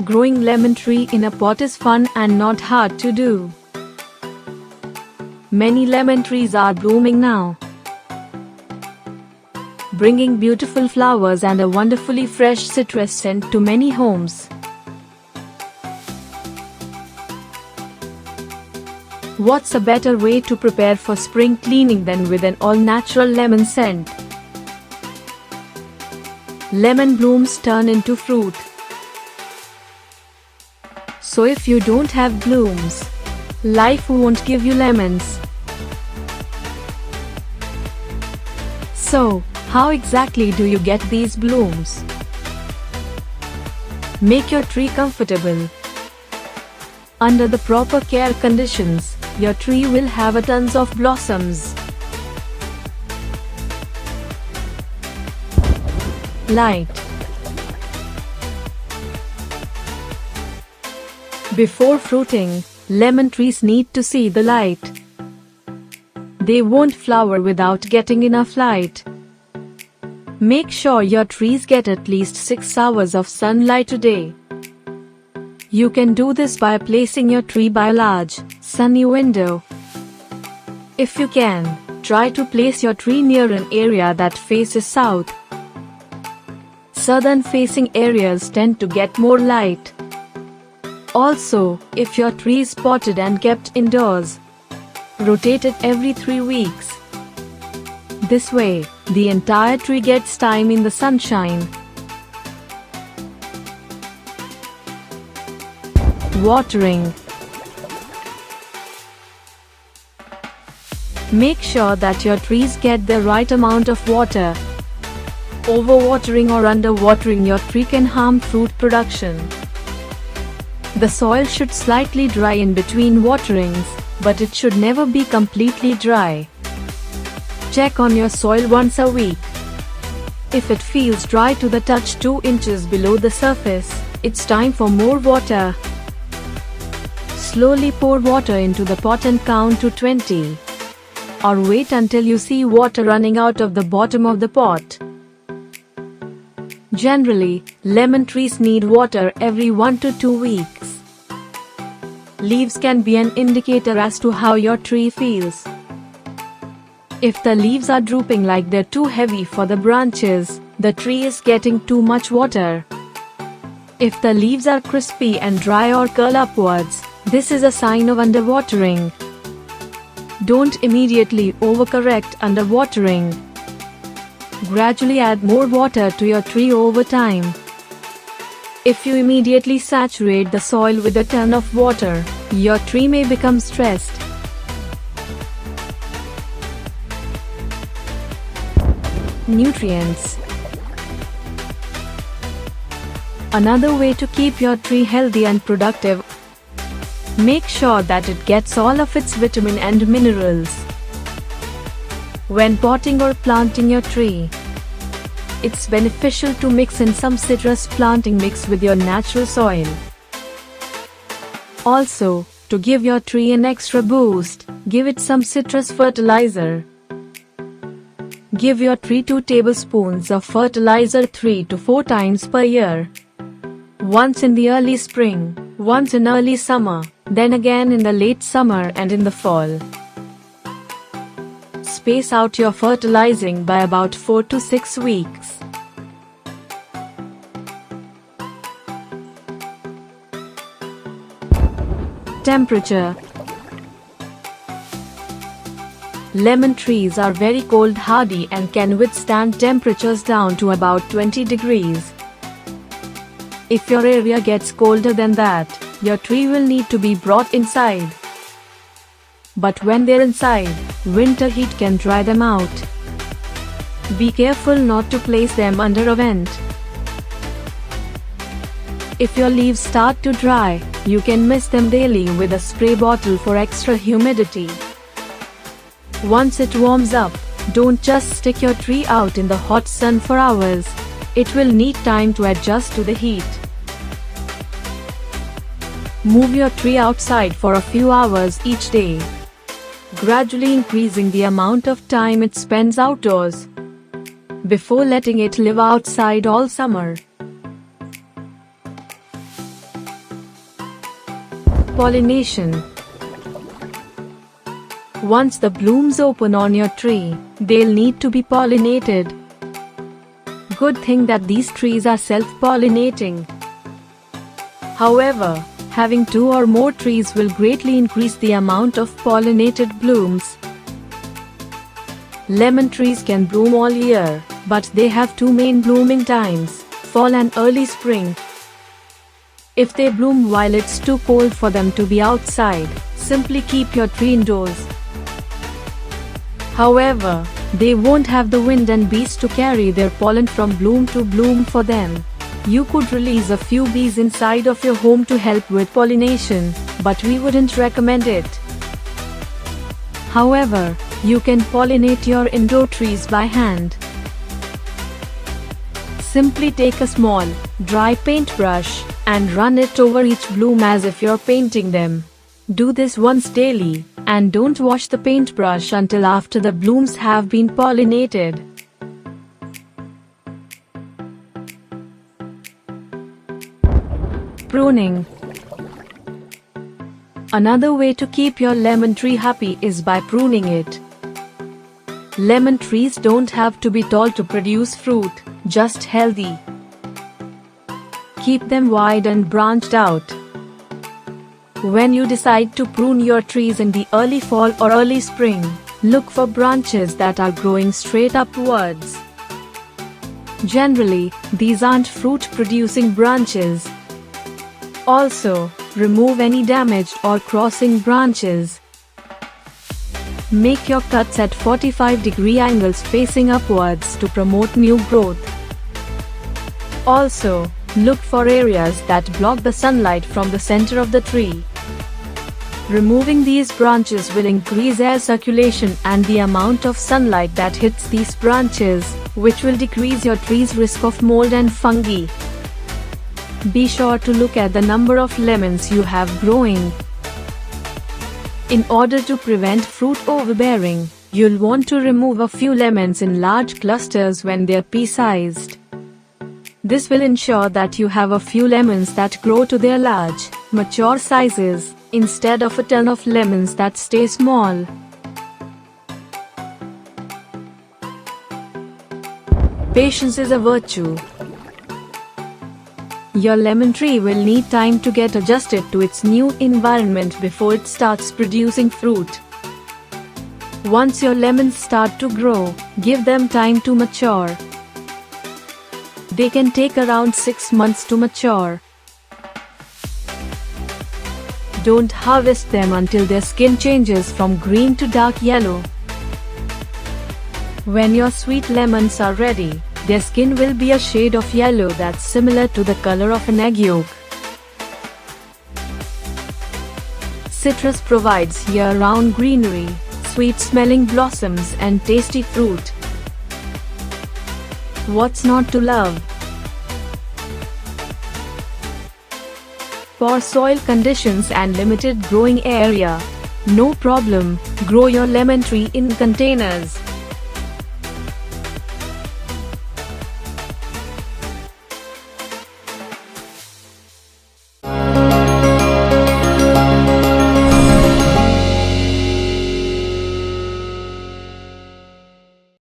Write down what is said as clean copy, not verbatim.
Growing lemon tree in a pot is fun and not hard to do. Many lemon trees are blooming now, bringing beautiful flowers and a wonderfully fresh citrus scent to many homes. What's a better way to prepare for spring cleaning than with an all-natural lemon scent? Lemon blooms turn into fruit. So if you don't have blooms, life won't give you lemons. So, how exactly do you get these blooms? Make your tree comfortable. Under the proper care conditions, your tree will have a tons of blossoms. Light. Before fruiting, lemon trees need to see the light. They won't flower without getting enough light. Make sure your trees get at least 6 hours of sunlight a day. You can do this by placing your tree by a large, sunny window. If you can, try to place your tree near an area that faces south. Southern-facing areas tend to get more light. Also, if your tree is potted and kept indoors, rotate it every 3 weeks. This way, the entire tree gets time in the sunshine. Watering. Make sure that your trees get the right amount of water. Overwatering or underwatering your tree can harm fruit production. The soil should slightly dry in between waterings, but it should never be completely dry. Check on your soil once a week. If it feels dry to the touch 2 inches below the surface, it's time for more water. Slowly pour water into the pot and count to 20. Or wait until you see water running out of the bottom of the pot. Generally, lemon trees need water every 1 to 2 weeks. Leaves can be an indicator as to how your tree feels. If the leaves are drooping like they're too heavy for the branches, the tree is getting too much water. If the leaves are crispy and dry or curl upwards, this is a sign of underwatering. Don't immediately overcorrect underwatering. Gradually add more water to your tree over time. If you immediately saturate the soil with a ton of water, your tree may become stressed. Nutrients. Another way to keep your tree healthy and productive: make sure that it gets all of its vitamin and minerals. When potting or planting your tree, it's beneficial to mix in some citrus planting mix with your natural soil. Also, to give your tree an extra boost, give it some citrus fertilizer. Give your tree 2 tablespoons of fertilizer 3 to 4 times per year. Once in the early spring, once in early summer, then again in the late summer and in the fall. Space out your fertilizing by about 4 to 6 weeks. Temperature. Lemon trees are very cold hardy and can withstand temperatures down to about 20 degrees. If your area gets colder than that, your tree will need to be brought inside. But when they're inside, winter heat can dry them out. Be careful not to place them under a vent. If your leaves start to dry, you can mist them daily with a spray bottle for extra humidity. Once it warms up, don't just stick your tree out in the hot sun for hours. It will need time to adjust to the heat. Move your tree outside for a few hours each day, gradually increasing the amount of time it spends outdoors, before letting it live outside all summer. pollination. Once the blooms open on your tree, they'll need to be pollinated. Good thing that these trees are self-pollinating. However, having 2 or more trees will greatly increase the amount of pollinated blooms. Lemon trees can bloom all year, but they have 2 main blooming times, fall and early spring. If they bloom while it's too cold for them to be outside, simply keep your tree indoors. However, they won't have the wind and bees to carry their pollen from bloom to bloom for them. You could release a few bees inside of your home to help with pollination, but we wouldn't recommend it. However, you can pollinate your indoor trees by hand. Simply take a small, dry paintbrush and run it over each bloom as if you're painting them. Do this once daily, and don't wash the paintbrush until after the blooms have been pollinated. Pruning. Another way to keep your lemon tree happy is by pruning it. Lemon trees don't have to be tall to produce fruit, just healthy. Keep them wide and branched out. When you decide to prune your trees in the early fall or early spring, look for branches that are growing straight upwards. Generally, these aren't fruit-producing branches. Also, remove any damaged or crossing branches. Make your cuts at 45-degree angles facing upwards to promote new growth. Also, look for areas that block the sunlight from the center of the tree. Removing these branches will increase air circulation and the amount of sunlight that hits these branches, which will decrease your tree's risk of mold and fungi. Be sure to look at the number of lemons you have growing. In order to prevent fruit overbearing, you'll want to remove a few lemons in large clusters when they're pea-sized. This will ensure that you have a few lemons that grow to their large, mature sizes, instead of a ton of lemons that stay small. Patience is a virtue. Your lemon tree will need time to get adjusted to its new environment before it starts producing fruit. Once your lemons start to grow, give them time to mature. They can take around 6 months to mature. Don't harvest them until their skin changes from green to dark yellow. When your sweet lemons are ready, their skin will be a shade of yellow that's similar to the color of an egg yolk. Citrus provides year-round greenery, sweet-smelling blossoms and tasty fruit. What's not to love? Poor soil conditions and limited growing area? No problem, grow your lemon tree in containers.